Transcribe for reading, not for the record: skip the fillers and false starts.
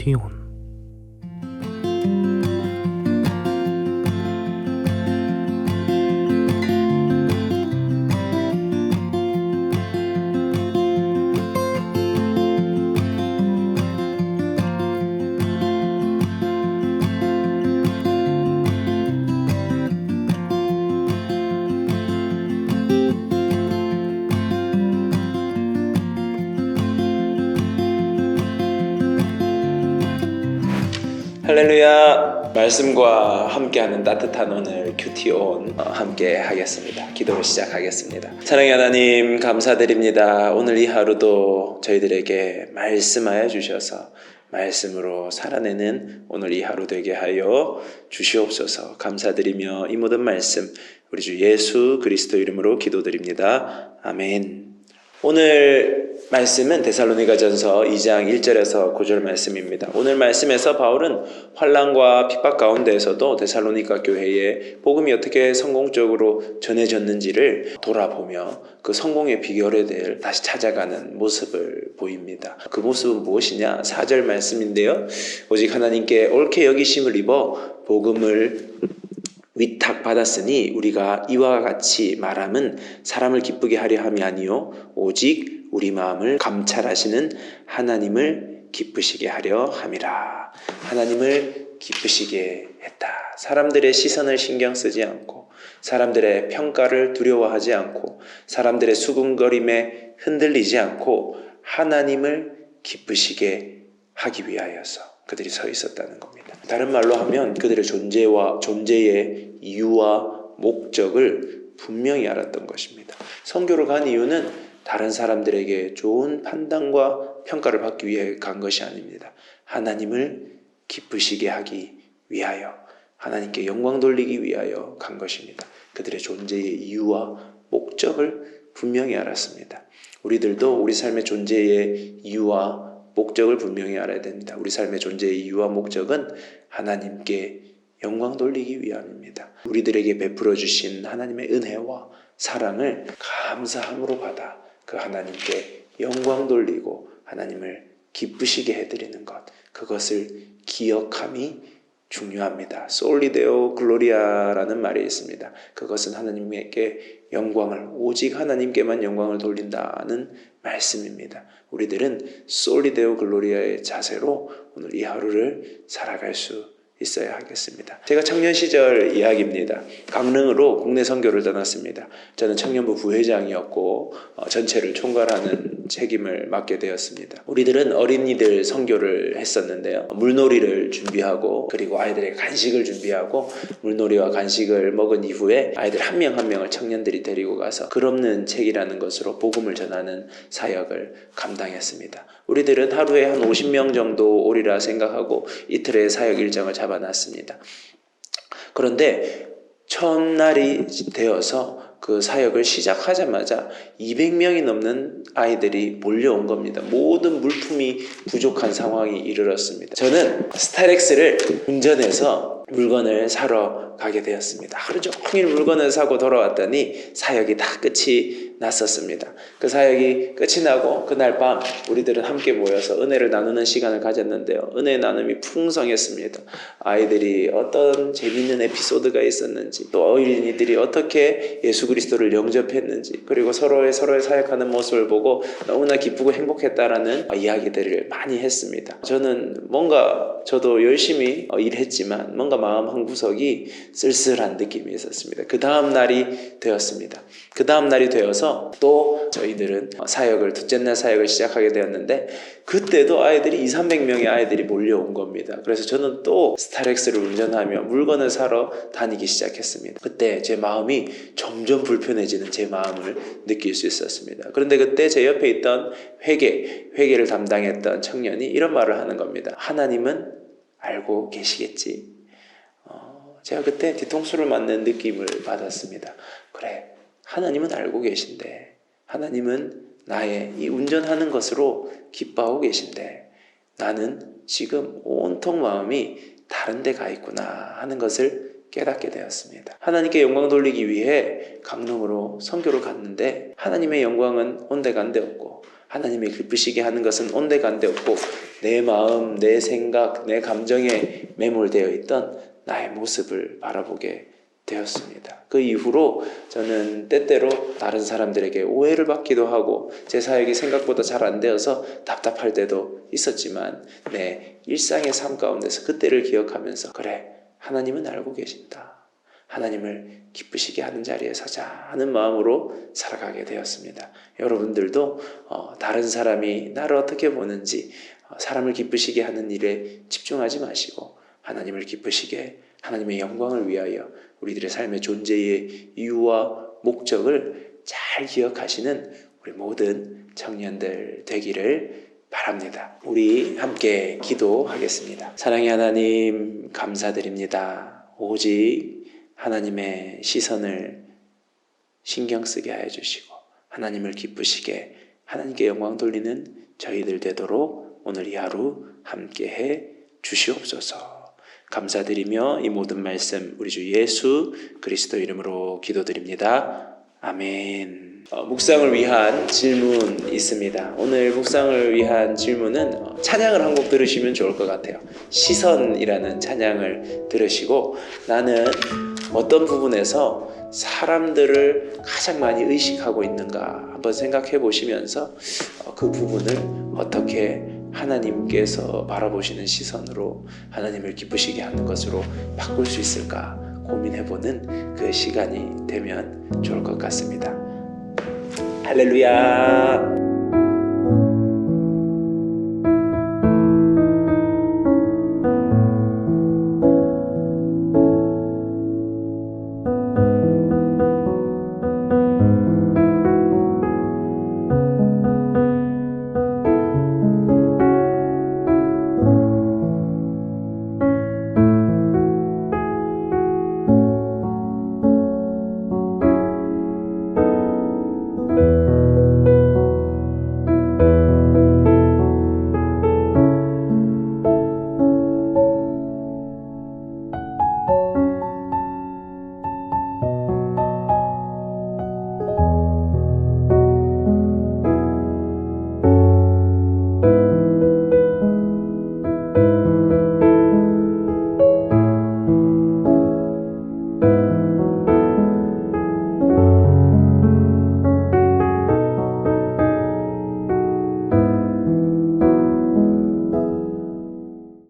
큐티온. 할렐루야. 말씀과 함께하는 따뜻한 오늘 큐티온 함께 하겠습니다. 기도를 시작하겠습니다. 사랑의 하나님 감사드립니다. 오늘 이 하루도 저희들에게 말씀하여 주셔서 말씀으로 살아내는 오늘 이 하루 되게 하여 주시옵소서. 감사드리며 이 모든 말씀 우리 주 예수 그리스도 이름으로 기도드립니다. 아멘. 오늘 말씀은 데살로니가전서 2장 1절에서 9절 말씀입니다. 오늘 말씀에서 바울은 환난과 핍박 가운데에서도 데살로니가 교회에 복음이 어떻게 성공적으로 전해졌는지를 돌아보며 그 성공의 비결에 대해 다시 찾아가는 모습을 보입니다. 그 모습은 무엇이냐? 4절 말씀인데요. 오직 하나님께 옳게 여기심을 입어 복음을 위탁받았으니 우리가 이와 같이 말함은 사람을 기쁘게 하려 함이 아니요 오직 우리 마음을 감찰하시는 하나님을 기쁘시게 하려 함이라. 하나님을 기쁘시게 했다. 사람들의 시선을 신경 쓰지 않고 사람들의 평가를 두려워하지 않고 사람들의 수군거림에 흔들리지 않고 하나님을 기쁘시게 하기 위하여서 그들이 서 있었다는 겁니다. 다른 말로 하면 그들의 존재의 이유와 목적을 분명히 알았던 것입니다. 선교를 간 이유는 다른 사람들에게 좋은 판단과 평가를 받기 위해 간 것이 아닙니다. 하나님을 기쁘시게 하기 위하여, 하나님께 영광 돌리기 위하여 간 것입니다. 그들의 존재의 이유와 목적을 분명히 알았습니다. 우리들도 우리 삶의 존재의 이유와 목적을 분명히 알아야 됩니다. 우리 삶의 존재의 이유와 목적은 하나님께 영광 돌리기 위함입니다. 우리들에게 베풀어 주신 하나님의 은혜와 사랑을 감사함으로 받아 그 하나님께 영광 돌리고 하나님을 기쁘시게 해드리는 것, 그것을 기억함이 중요합니다. 솔리 데오 글로리아라는 말이 있습니다. 그것은 하나님께 영광을, 오직 하나님께만 영광을 돌린다는 말씀입니다. 우리들은 솔리 데오 글로리아의 자세로 오늘 이 하루를 살아갈 수 있어야 하겠습니다. 제가 청년 시절 이야기입니다. 강릉으로 국내 선교를 떠났습니다. 저는 청년부 부회장이었고 전체를 총괄하는 책임을 맡게 되었습니다. 우리들은 어린이들 선교를 했었는데요. 물놀이를 준비하고 그리고 아이들의 간식을 준비하고 물놀이와 간식을 먹은 이후에 아이들 한 명 한 명을 청년들이 데리고 가서 글 없는 책이라는 것으로 복음을 전하는 사역을 감당했습니다. 우리들은 하루에 한 50명 정도 오리라 생각하고 이틀의 사역 일정을 잡아놨습니다. 그런데 첫날이 되어서 그 사역을 시작하자마자 200명이 넘는 아이들이 몰려온 겁니다. 모든 물품이 부족한 상황이 이르렀습니다. 저는 스타렉스를 운전해서 물건을 사러 가게 되었습니다. 하루 종일 물건을 사고 돌아왔더니 사역이 다 끝이 났었습니다. 그 사역이 끝이 나고 그날 밤 우리들은 함께 모여서 은혜를 나누는 시간을 가졌는데요. 은혜 나눔이 풍성했습니다. 아이들이 어떤 재밌는 에피소드가 있었는지, 또 어린이들이 어떻게 예수 그리스도를 영접했는지, 그리고 서로의 사역하는 모습을 보고 너무나 기쁘고 행복했다라는 이야기들을 많이 했습니다. 저는 저도 열심히 일했지만 뭔가 마음 한구석이 쓸쓸한 느낌이 있었습니다. 그 다음 날이 되었습니다. 그 다음 날이 되어서 또 저희들은 둘째 날 사역을 시작하게 되었는데 그때도 아이들이 200~300명의 아이들이 몰려온 겁니다. 그래서 저는 또 스타렉스를 운전하며 물건을 사러 다니기 시작했습니다. 그때 제 마음이 점점 불편해지는 제 마음을 느낄 수 있었습니다. 그런데 그때 제 옆에 있던 회계를 담당했던 청년이 이런 말을 하는 겁니다. 하나님은 알고 계시겠지. 제가 그때 뒤통수를 맞는 느낌을 받았습니다. 그래, 하나님은 알고 계신데, 하나님은 나의 이 운전하는 것으로 기뻐하고 계신데 나는 지금 온통 마음이 다른 데 가 있구나 하는 것을 깨닫게 되었습니다. 하나님께 영광 돌리기 위해 강릉으로 선교를 갔는데 하나님의 영광은 온데간데 없고 하나님의 기쁘시게 하는 것은 온데간데 없고 내 마음, 내 생각, 내 감정에 매몰되어 있던 나의 모습을 바라보게 되었습니다. 그 이후로 저는 때때로 다른 사람들에게 오해를 받기도 하고 제 사역이 생각보다 잘 안 되어서 답답할 때도 있었지만 내 일상의 삶 가운데서 그때를 기억하면서 그래, 하나님은 알고 계신다. 하나님을 기쁘시게 하는 자리에 서자 하는 마음으로 살아가게 되었습니다. 여러분들도 다른 사람이 나를 어떻게 보는지 사람을 기쁘시게 하는 일에 집중하지 마시고 하나님을 기쁘시게 하나님의 영광을 위하여 우리들의 삶의 존재의 이유와 목적을 잘 기억하시는 우리 모든 청년들 되기를 바랍니다. 우리 함께 기도하겠습니다. 사랑의 하나님 감사드립니다. 오직 하나님의 시선을 신경 쓰게 하여 주시고 하나님을 기쁘시게 하나님께 영광 돌리는 저희들 되도록 오늘 이 하루 함께해 주시옵소서. 감사드리며 이 모든 말씀 우리 주 예수 그리스도 이름으로 기도드립니다. 아멘. 묵상을 위한 질문 있습니다. 오늘 묵상을 위한 질문은 찬양을 한 곡 들으시면 좋을 것 같아요. 시선이라는 찬양을 들으시고 나는 어떤 부분에서 사람들을 가장 많이 의식하고 있는가 한번 생각해 보시면서 그 부분을 어떻게 하나님께서 바라보시는 시선으로 하나님을 기쁘시게 하는 것으로 바꿀 수 있을까 고민해보는 그 시간이 되면 좋을 것 같습니다. 할렐루야.